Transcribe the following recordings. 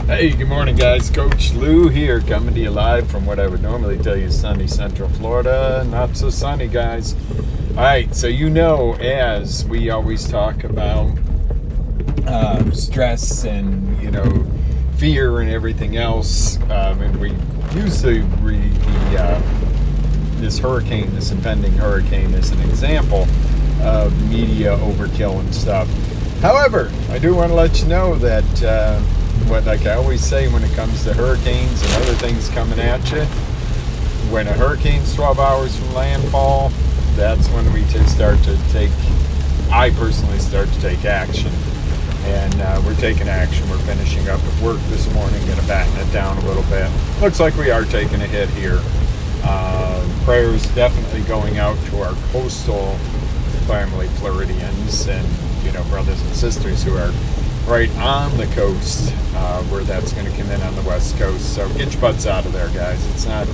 Hey, good morning, guys. Coach Lou here, coming to you live from what I would normally tell you is sunny Central Florida. Not so sunny, guys. All right, so as we always talk about stress and fear and everything else, and we usually read this impending hurricane, as an example of media overkill and stuff. However, I do want to let you know that like I always say when it comes to hurricanes and other things coming at you, when a hurricane's 12 hours from landfall, that's when I personally start to take action. And we're taking action. We're finishing up at work this morning, going to batten it down a little bit. Looks like we are taking a hit here. Prayers definitely going out to our coastal family Floridians and brothers and sisters who are right on the coast, where that's going to come in on the west coast. So get your butts out of there, guys. It's not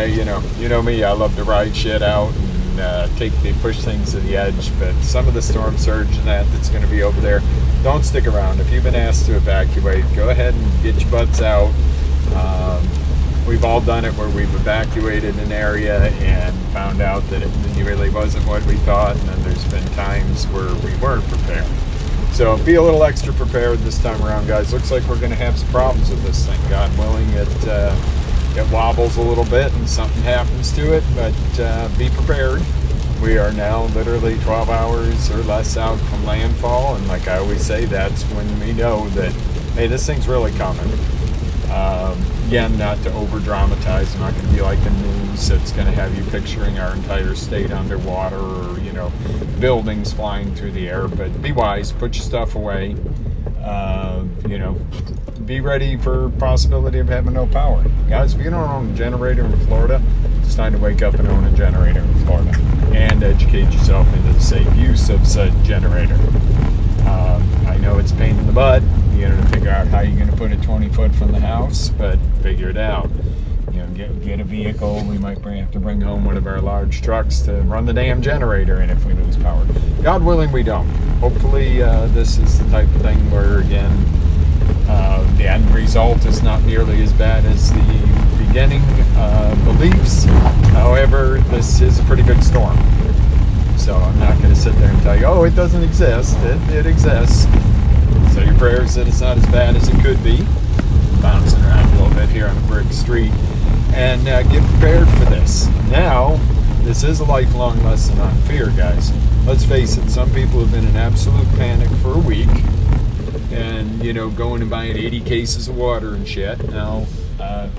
you know me, I love to ride shit out and push things to the edge, but some of the storm surge and that's going to be over there. Don't stick around. If you've been asked to evacuate, go ahead and get your butts out. We've all done it where we've evacuated an area and found out that it really wasn't what we thought, and then there's been times where we weren't prepared. So be a little extra prepared this time around, guys. Looks like we're going to have some problems with this thing. God willing, it wobbles a little bit and something happens to it, but be prepared. We are now literally 12 hours or less out from landfall, and like I always say, that's when we know that, hey, this thing's really coming. Again, not to over dramatize, I'm not going to be like the news that's going to have you picturing our entire state underwater or buildings flying through the air, but be wise, put your stuff away. Be ready for possibility of having no power. Guys, if you don't own a generator in Florida, it's time to wake up and own a generator in Florida and educate yourself into the safe use of said generator. I know it's a pain in the butt, to figure out how you're going to put it 20 foot from the house, but figure it out. Get a vehicle. We might have to bring home one of our large trucks to run the damn generator, and if we lose power, God willing, we don't. Hopefully, this is the type of thing where, again, the end result is not nearly as bad as the beginning beliefs. However, this is a pretty big storm. So I'm not going to sit there and tell you, oh, it doesn't exist. It exists. So your prayers that it's not as bad as it could be. Bouncing around a little bit here on a brick street. And get prepared for this. Now, this is a lifelong lesson on fear, guys. Let's face it, some people have been in absolute panic for a week. And, going and buying 80 cases of water and shit. Now,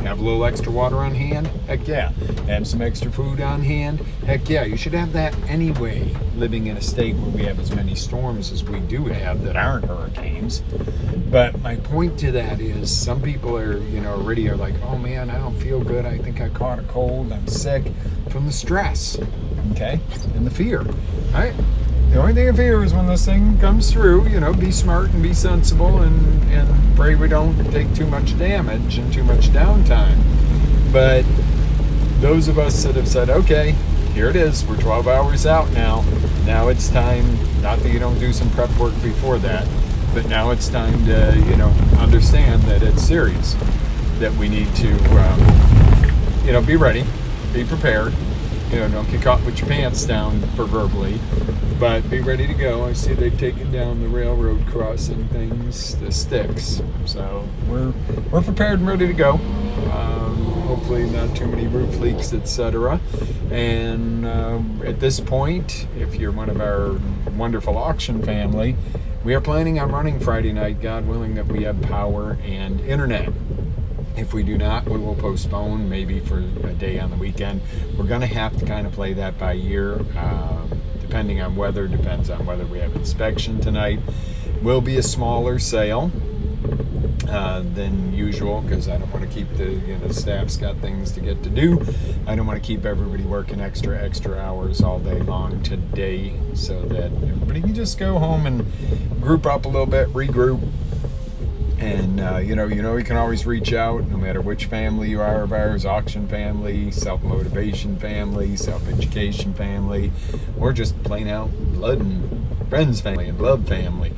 have a little extra water on hand? Heck yeah. Have some extra food on hand? Heck yeah. You should have that anyway, living in a state where we have as many storms as we do have that aren't hurricanes. But my point to that is some people are, already are like, oh man, I don't feel good. I think I caught a cold. I'm sick from the stress, okay, and the fear, all right? The only thing I fear is when this thing comes through, be smart and be sensible and pray we don't take too much damage and too much downtime. But those of us that have said, okay, here it is, we're 12 hours out now. Now it's time, not that you don't do some prep work before that, but now it's time to, understand that it's serious, that we need to, be ready, be prepared. Don't get caught with your pants down, proverbially, but be ready to go. I see they've taken down the railroad crossing things, the sticks. So we're prepared and ready to go. Hopefully not too many roof leaks, etc. And at this point, if you're one of our wonderful auction family, we are planning on running Friday night, God willing, that we have power and internet. If we do not, we will postpone maybe for a day on the weekend. We're going to have to kind of play that by ear, depending on weather, depends on whether we have inspection tonight. Will be a smaller sale than usual because I don't want to keep the staff's got things to get to do. I don't want to keep everybody working extra hours all day long today, so that everybody can just go home and group up a little bit, regroup. And, you can always reach out no matter which family you are of ours, auction family, self-motivation family, self-education family, or just plain out blood and friends family and love family.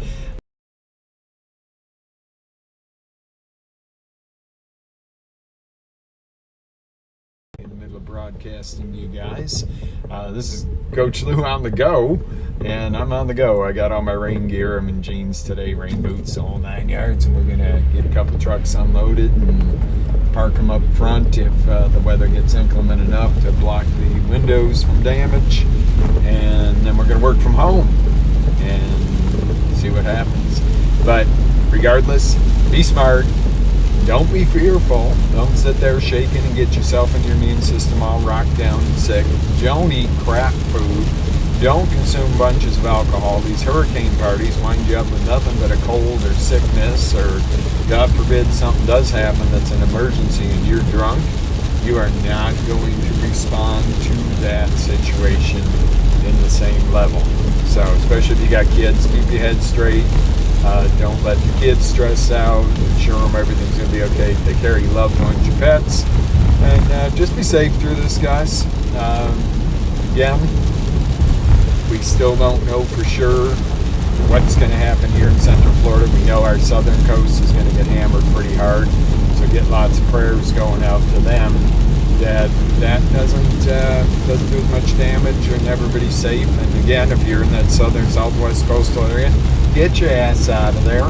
In the middle of broadcasting to you guys. This is Coach Lou on the go, and I'm on the go. I got all my rain gear. I'm in jeans today, rain boots, all 9 yards, and we're gonna get a couple trucks unloaded and park them up front if the weather gets inclement enough to block the windows from damage, and then we're gonna work from home and see what happens. But regardless, be smart. Don't be fearful. Don't sit there shaking and get yourself and your immune system all rocked down and sick. Don't eat crap food. Don't consume bunches of alcohol. These hurricane parties wind you up with nothing but a cold or sickness, or God forbid something does happen that's an emergency and you're drunk. You are not going to respond to that situation in the same level. So especially if you got kids, keep your head straight. Don't let the kids stress out. Assure them everything's going to be okay. Take care of your loved ones, your pets. And just be safe through this, guys. Again, we still don't know for sure what's going to happen here in Central Florida. We know our southern coast is going to get hammered pretty hard. So get lots of prayers going out to them that doesn't do as much damage and everybody's safe. And again, if you're in that southern southwest coastal area, get your ass out of there.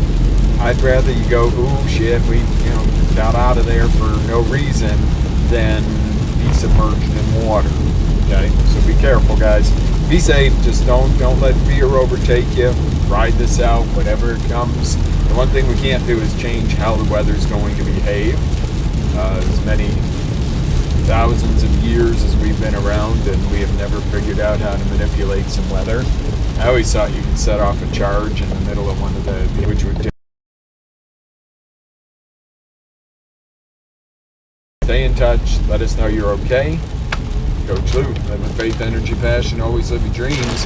I'd rather you go, ooh shit, we got out of there for no reason, than be submerged in water. Okay, so be careful, guys. Be safe. Just don't let fear overtake you. Ride this out, whatever it comes. The one thing we can't do is change how the weather's going to behave. As many thousands of years as we've been around, and we have never figured out how to manipulate some weather. I always thought you could set off a charge in the middle of one of the, which would stay in touch. Let us know you're okay. Coach Lou, live with faith, energy, passion, always live your dreams.